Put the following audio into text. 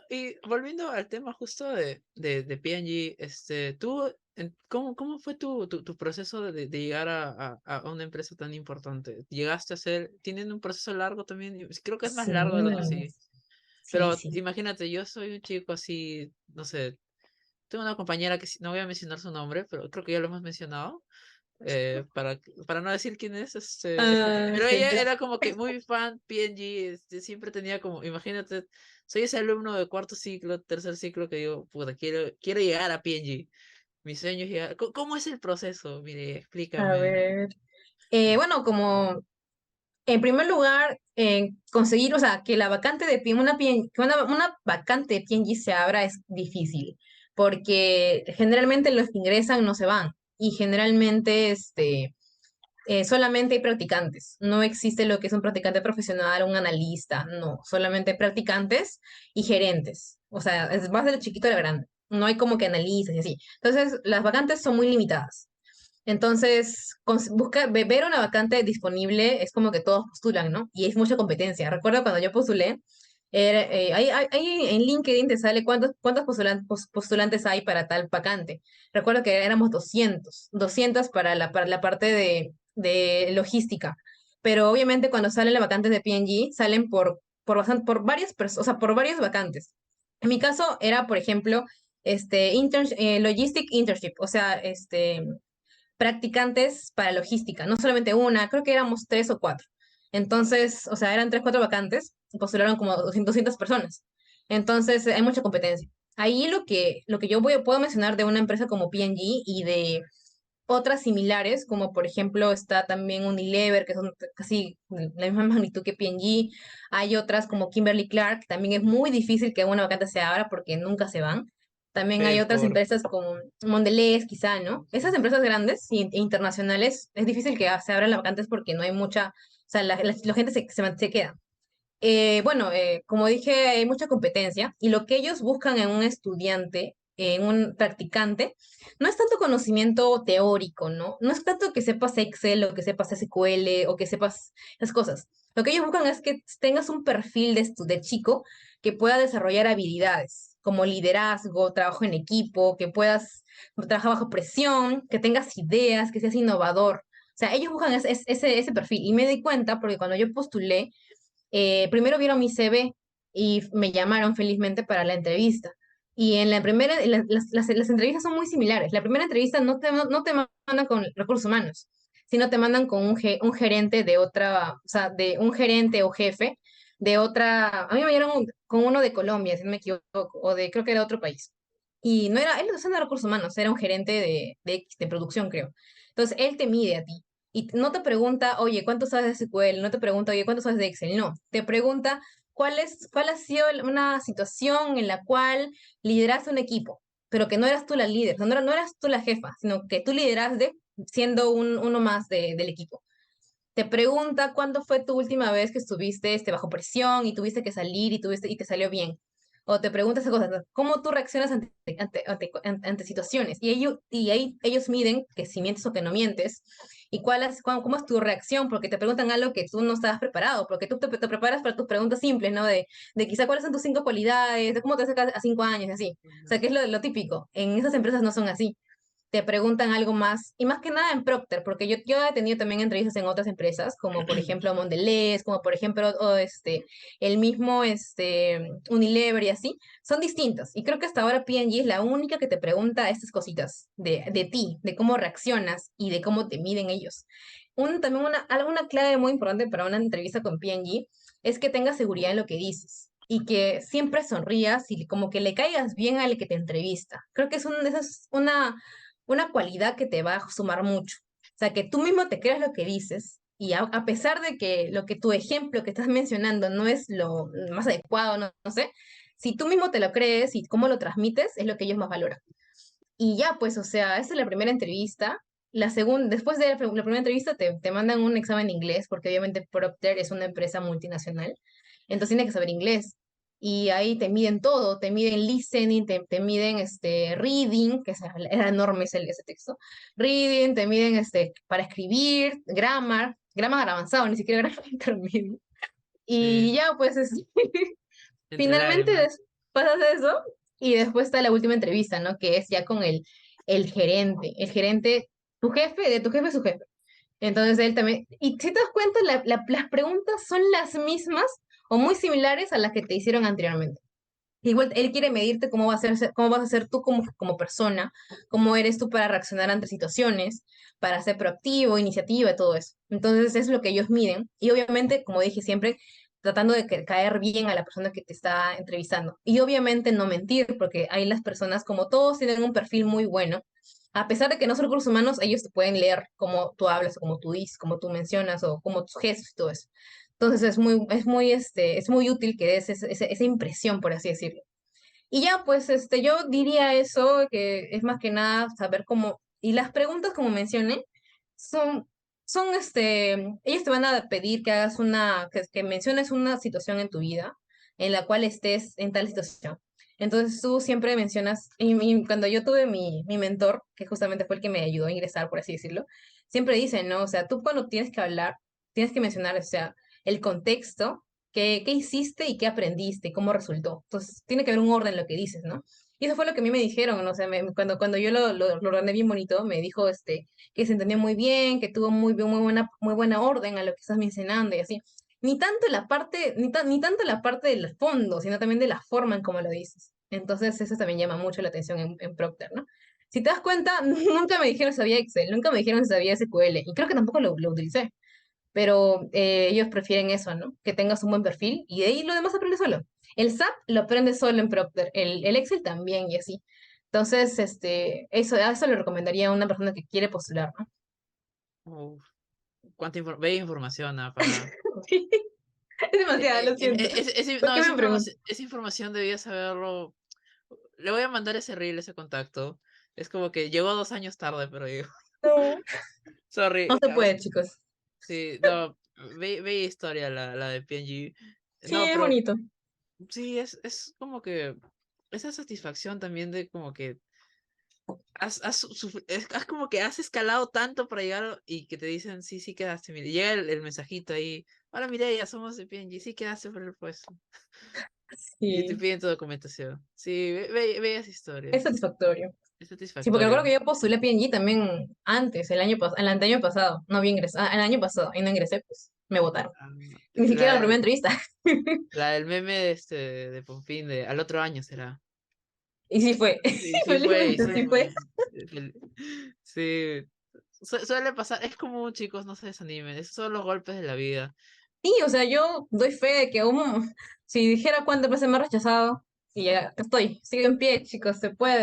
Y volviendo al tema justo de P&G, tú, ¿cómo fue tu proceso de llegar a una empresa tan importante? ¿Llegaste a ser, tienen un proceso largo también? Creo que es más Sí, largo de lo que sí. sí, Pero sí. imagínate, yo soy un chico así, no sé, tengo una compañera que no voy a mencionar su nombre, pero creo que ya lo hemos mencionado, para no decir quién es, Ah, pero sí, ella claro. era como que muy fan P&G, siempre tenía como, imagínate, soy ese alumno de cuarto ciclo, tercer ciclo que digo, puta, quiero llegar a P&G, mi sueño es llegar, ¿cómo es el proceso? Mire, A explícame. ver. Bueno, como en primer lugar, conseguir, o sea, que la vacante de que una vacante de P&G se abra es difícil, porque generalmente los que ingresan no se van, y generalmente solamente hay practicantes. No existe lo que es un practicante profesional, un analista, no, solamente practicantes y gerentes. O sea, es más de lo chiquito a lo grande. No hay como que analistas y así. Entonces, las vacantes son muy limitadas. Entonces, ver una vacante disponible es como que todos postulan, ¿no? Y es mucha competencia. Recuerdo cuando yo postulé, ahí en LinkedIn te sale cuántos postulantes hay para tal vacante. Recuerdo que éramos 200 para la parte de logística. Pero obviamente cuando salen las vacantes de P&G, salen por varias personas, o sea, por varias vacantes. En mi caso era, por ejemplo, Logistic Internship, o sea, practicantes para logística, no solamente una, creo que éramos tres o cuatro. Entonces, o sea, eran tres, cuatro vacantes, postularon como 200 personas. Entonces, hay mucha competencia. Ahí lo que puedo mencionar de una empresa como P&G y de otras similares, como por ejemplo está también Unilever, que son casi la misma magnitud que P&G. Hay otras como Kimberly Clark, que también es muy difícil que una vacante se abra porque nunca se van. También hay otras Por, empresas como Mondelez, quizá, ¿no? Esas empresas grandes e internacionales es difícil que se abran las vacantes porque no hay mucha, o sea, la gente se queda. Bueno, como dije, hay mucha competencia y lo que ellos buscan en un estudiante, en un practicante, no es tanto conocimiento teórico, ¿no? No es tanto que sepas Excel o que sepas SQL o que sepas esas cosas. Lo que ellos buscan es que tengas un perfil de chico que pueda desarrollar habilidades como liderazgo, trabajo en equipo, que puedas trabajar bajo presión, que tengas ideas, que seas innovador. O sea, ellos buscan ese perfil. Y me di cuenta porque cuando yo postulé, primero vieron mi CV y me llamaron felizmente para la entrevista. Y en la primera, las entrevistas son muy similares. La primera entrevista no te mandan con recursos humanos, sino te mandan con un gerente de otra, o sea, de un gerente o jefe de otra. A mí me llamaron con uno de Colombia, si no me equivoco, o creo que era otro país. Y no era, él no era de recursos humanos, era un gerente de producción, creo. Entonces, él te mide a ti. Y no te pregunta, oye, ¿cuánto sabes de SQL? No te pregunta, oye, ¿cuánto sabes de Excel? No, te pregunta cuál ha sido una situación en la cual lideraste un equipo, pero que no eras tú la líder, no eras tú la jefa, sino que tú lideraste siendo uno más del equipo. Te pregunta cuándo fue tu última vez que estuviste bajo presión y tuviste que salir y te salió bien. O te pregunta esas cosas, ¿no? ¿Cómo tú reaccionas ante situaciones? Y ahí ellos miden que si mientes o que no mientes. Y cómo es tu reacción, porque te preguntan algo que tú no estabas preparado, porque tú te preparas para tus preguntas simples, ¿no? De quizá cuáles son tus cinco cualidades, de cómo te acercas a 5 años, y así. O sea, que es lo típico. En esas empresas no son así, te preguntan algo más, y más que nada en Procter, porque yo he tenido también entrevistas en otras empresas, como por ejemplo Mondelez, como por ejemplo el mismo Unilever y así, son distintas. Y creo que hasta ahora P&G es la única que te pregunta estas cositas de ti, de cómo reaccionas y de cómo te miden ellos. También alguna clave muy importante para una entrevista con P&G es que tengas seguridad en lo que dices. Y que siempre sonrías y como que le caigas bien al que te entrevista. Creo que esa es una cualidad que te va a sumar mucho. O sea, que tú mismo te creas lo que dices y a pesar de que lo que tu ejemplo que estás mencionando no es lo más adecuado, no sé, si tú mismo te lo crees y cómo lo transmites, es lo que ellos más valoran. Y ya, pues, o sea, esa es la primera entrevista. La segunda, después de la primera entrevista te mandan un examen de inglés, porque obviamente Procter es una empresa multinacional, entonces tienes que saber inglés. Y ahí te miden todo, te miden listening, te miden reading, que era enorme ese texto, reading, te miden para escribir, grammar avanzado, ni siquiera grammar intermedio. Y sí, ya, pues, entre finalmente, lágrimas. pasas eso y después está la última entrevista, ¿no? Que es ya con el gerente, tu jefe, su jefe. Entonces él también, y si te das cuenta, las preguntas son las mismas o muy similares a las que te hicieron anteriormente. Igual él quiere medirte cómo cómo vas a ser tú como persona, cómo eres tú para reaccionar ante situaciones, para ser proactivo, iniciativa, todo eso. Entonces es lo que ellos miden. Y obviamente, como dije siempre, tratando de caer bien a la persona que te está entrevistando. Y obviamente no mentir, porque hay las personas, como todos, tienen un perfil muy bueno. A pesar de que no son recursos humanos, ellos te pueden leer cómo tú hablas, o cómo tú dices, cómo tú mencionas, o cómo tus gestos y todo eso. Entonces es muy útil que des esa impresión, por así decirlo. Y ya, pues, yo diría eso, que es más que nada saber cómo, y las preguntas, como mencioné, son, ellos te van a pedir que hagas que menciones una situación en tu vida en la cual estés en tal situación. Entonces tú siempre mencionas, y cuando yo tuve mi mentor, que justamente fue el que me ayudó a ingresar, por así decirlo, siempre dice, ¿no? O sea, tú cuando tienes que hablar, tienes que mencionar, o sea, el contexto, qué hiciste y qué aprendiste y cómo resultó. Entonces, tiene que haber un orden en lo que dices, ¿no? Y eso fue lo que a mí me dijeron, ¿no? O sea, cuando yo lo ordené bien bonito, me dijo que se entendió muy bien, que tuvo muy buena orden a lo que estás mencionando y así. Ni tanto la parte del fondo, sino también de la forma en cómo lo dices. Entonces, eso también llama mucho la atención en Procter, ¿no? Si te das cuenta, nunca me dijeron si sabía Excel, nunca me dijeron si sabía SQL, y creo que tampoco lo utilicé, pero ellos prefieren eso, ¿no? Que tengas un buen perfil y de ahí lo demás aprende solo. El SAP lo aprende solo en Procter, el Excel también y así. Entonces, eso le recomendaría a una persona que quiere postular, ¿no? Uf, bella información, para... Es demasiado, lo siento. ¿Por No, qué me preguntas? esa información debía saberlo. Le voy a mandar ese reel, ese contacto. Es como que llegó 2 años tarde, pero digo, No, no sorry. se puede, chicos. Sí, no, bella historia la de PNG. Sí, No, es pero bonito. sí, es como que esa satisfacción también de como que has como que has escalado tanto para llegar y que te dicen, sí, sí quedaste, mire, llega el mensajito ahí, hola Mireia, somos de PNG, sí quedaste por el puesto. Y te Sí, piden tu documentación. Sí, bellas es historias. satisfactorio. Es Sí, porque recuerdo satisfactorio. que yo postulé a P&G también antes, el anteaño pasado. No había ingresado, el año pasado, y no ingresé, pues me votaron. Ah, Ni siquiera la La, primera entrevista. la del meme de de Ponfín de al otro año será. Y sí fue, Sí, sí fue, y felizmente sí sí fue. fue. Sí, suele pasar, es común, chicos, no se desanimen, esos son los golpes de la vida. Sí, o sea, yo doy fe de que si dijera cuántas veces me ha rechazado, y ya estoy, sigo en pie, chicos, se puede.